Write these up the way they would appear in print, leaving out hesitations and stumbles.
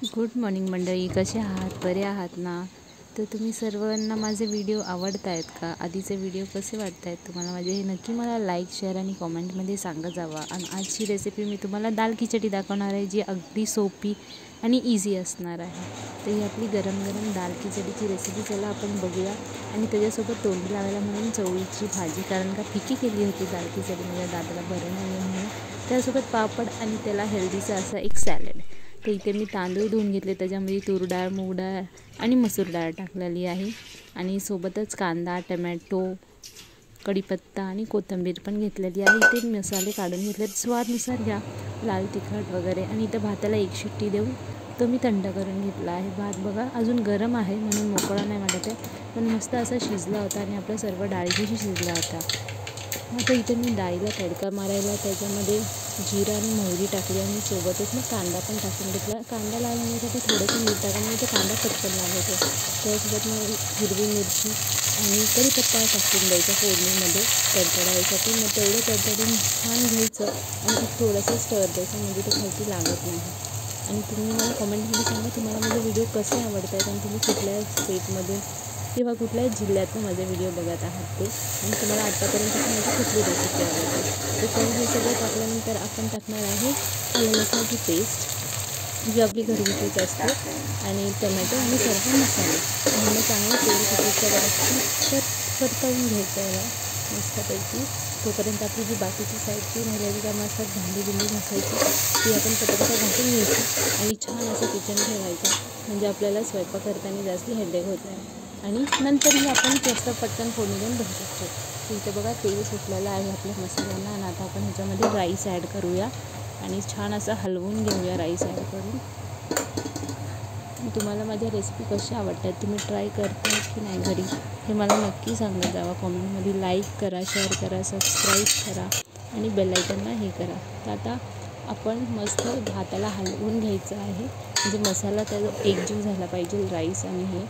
Good morning मंडळी, कसे आहात? बरे आहात ना? तर तुम्ही सर्वांना माझे व्हिडिओ आवडत आहेत का? आधीचे व्हिडिओ कसे वाटत आहेत तुम्हाला माझे? हे नक्की मला लाईक, शेअर आणि कॉमेंटमध्ये सांगत जावा. आणि आजची रेसिपी मी तुम्हाला दाल खिचडी दाखवणार आहे, जी अगदी सोपी आणि इझी असणार आहे. तर ही आपली गरम गरम दाल खिचडीची रेसिपी चला आपण बघूया. आणि त्याच्यासोबत तोंडी लावायला म्हणून चवळीची भाजी, कारण का फिकी केली होती दाल खिचडी माझ्या दादाला बरं नाही म्हणून. त्यासोबत पापड आणि त्याला हेल्दीचा असा एक सॅलड. तर इथे मी तांदूळ धुवून घेतले, त्याच्यामध्ये तूर डाळ, मूग डाळ आणि मसूर डाळ टाकलेली आहे. आणि सोबतच कांदा, टमॅटो, कढीपत्ता आणि कोथिंबीर पण घेतलेली आहे. इथे मसाले काढून घेतले, स्वादनुसार घ्या, लाल तिखट वगैरे. आणि इथं भाताला एक शिट्टी देऊन तो मी थंड करून घेतला आहे. भात बघा अजून गरम आहे म्हणून मोकळा नाही वाटत आहे, पण मस्त असा शिजला होता आणि आपल्या सर्व डाळीशी शिजला होता. आता इथे मी डाळीला तडका मारायला त्याच्यामध्ये जिरा आणि मोहरी टाकली आणि सोबतच मग कांदा पण टाकून घेतला. कांदा लाल होण्यासाठी थोडंसं मीठ टाकून म्हणजे कांदा पटकन लाल होतो. त्यासोबत मग हिरवी मिरची आणि कढीपत्ता टाकून द्यायचा फोडणीमध्ये तडतडायसाठी. मग तेवढं तडतडून छान घ्यायचं आणि थोडंसं स्टर द्यायचं, म्हणजे ते खालती लागत नाही. आणि तुम्ही मला कमेंटमध्ये सांगा तुम्हाला माझे व्हिडिओ कसे आवडत आहेत आणि तुम्ही कुठल्या स्टेटमधून किंवा कुठल्याही जिल्ह्यातून माझे व्हिडिओ बघत आहात ते, आणि तुम्हाला आत्तापर्यंत माझी कुठली रेसिपी आवडते. तर हे सगळं टाकल्यानंतर आपण टाकणार आहे आलं लसणाची पेस्ट, जी आपली घरगुतीच असते, आणि टमॅटो आणि सर्व मसाले. आणि चांगलं तेल सुटायचं परतवून घ्यायचं याला मस्तपैकी. तोपर्यंत आपली जी बाकीची साईडची राहिलेली कामं असतात, भांडी घासायची, ती आपण पटापटा घासून घ्यायची आणि छान असं किचन ठेवायचं, म्हणजे आपल्याला स्वयंपाक करताना जास्त हेडेक होत नाही. आणि नंतरही आपण जास्त पटकन फोडणी देऊन भरू शकतो. इथे बघा तेल सुटलेलं आहे आपल्या मसाल्यांना. आणि आता आपण ह्याच्यामध्ये राईस ॲड करूया आणि छान असं हलवून घेऊया राईस ॲड करून. तुम्हाला माझ्या रेसिपी कशा आवडतात, तुम्ही ट्राय करता की नाही घरी, हे मला नक्की सांगत जावा कॉमेंटमध्ये. लाईक करा, शेअर करा, सबस्क्राईब करा आणि बेल आयकॉनला हे करा. तर आता आपण मस्त भाताला हलवून घ्यायचं आहे, म्हणजे मसाला त्याचा एकजीव झाला पाहिजे राईस. आणि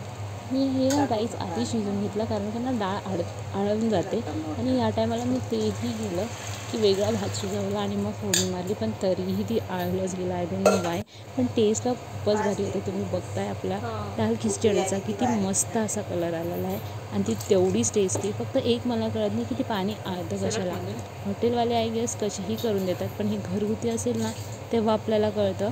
मी हे राईस आधी शिजवून घेतला, कारण त्यांना डाळ आळून जाते. आणि या टायमाला मी तेही गेलं की वेगळा भात शिजवला आणि मग फोडणी मारली, पण तरीही ती आळूनच गेला. आय डोंट नो वाय, पण टेस्टला खूपच भारी होते. तुम्ही बघताय आपला दाल खिचडीचा किती मस्त असा कलर आलेला आहे आणि ती तेवढीच टेस्टी. फक्त एक मला कळत नाही की ती पाणी आळतं कशाला. हॉटेलवाले आय गेस कशीही करून देतात, पण हे घरगुती असेल ना तेव्हा आपल्याला कळतं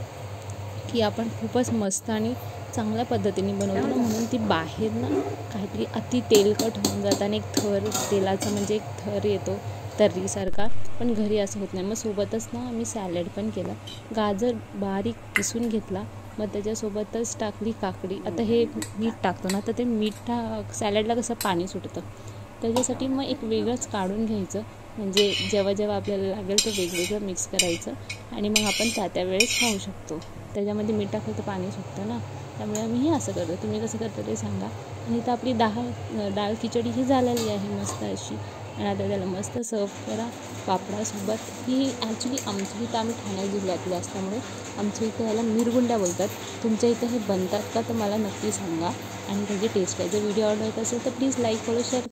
की आपण खूपच मस्त आणि चांगल्या पद्धतीने बनवतो ना, म्हणून ती बाहेर ना काहीतरी अति तेलकट होऊन जातं आणि एक थर तेलाचा म्हणजे एक थर येतो तर्रीसारखा, पण घरी असं होत नाही. मग सोबतच ना आम्ही सॅलड पण केलं. गाजर बारीक किसून घेतला, मग त्याच्यासोबतच टाकली काकडी. आता हे मीठ टाकतो ना, तर ते मीठ सॅलडला कसं पाणी सुटतं, त्याच्यासाठी मग एक वेगळंच काढून घ्यायचं, म्हणजे जेव्हा जेव्हा आपल्याला लागेल ते वेगवेगळं मिक्स करायचं आणि मग आपण त्या वेळेस खाऊ शकतो. त्याच्यामध्ये मीठ टाकलं तर पाणी सुटतं ना, त्यामुळे आम्हीही असं करतो. तुम्ही कसं करता ते सांगा. आणि तर आपली डाळ खिचडी ही झालेली आहे मस्त अशी. आणि आता त्याला मस्त सर्व करा पापडासोबत. ही ॲक्च्युली आमच्या इथं आम्ही ठाणे जिल्ह्यातले असल्यामुळे आमच्या इथं याला मिरगुंड्या बोलतात. तुमच्या इथं हे बनतात का तर मला नक्की सांगा आणि त्याची टेस्ट आहे. जर व्हिडिओ आवडत असेल तर प्लीज लाईक, फॉलो, शेअर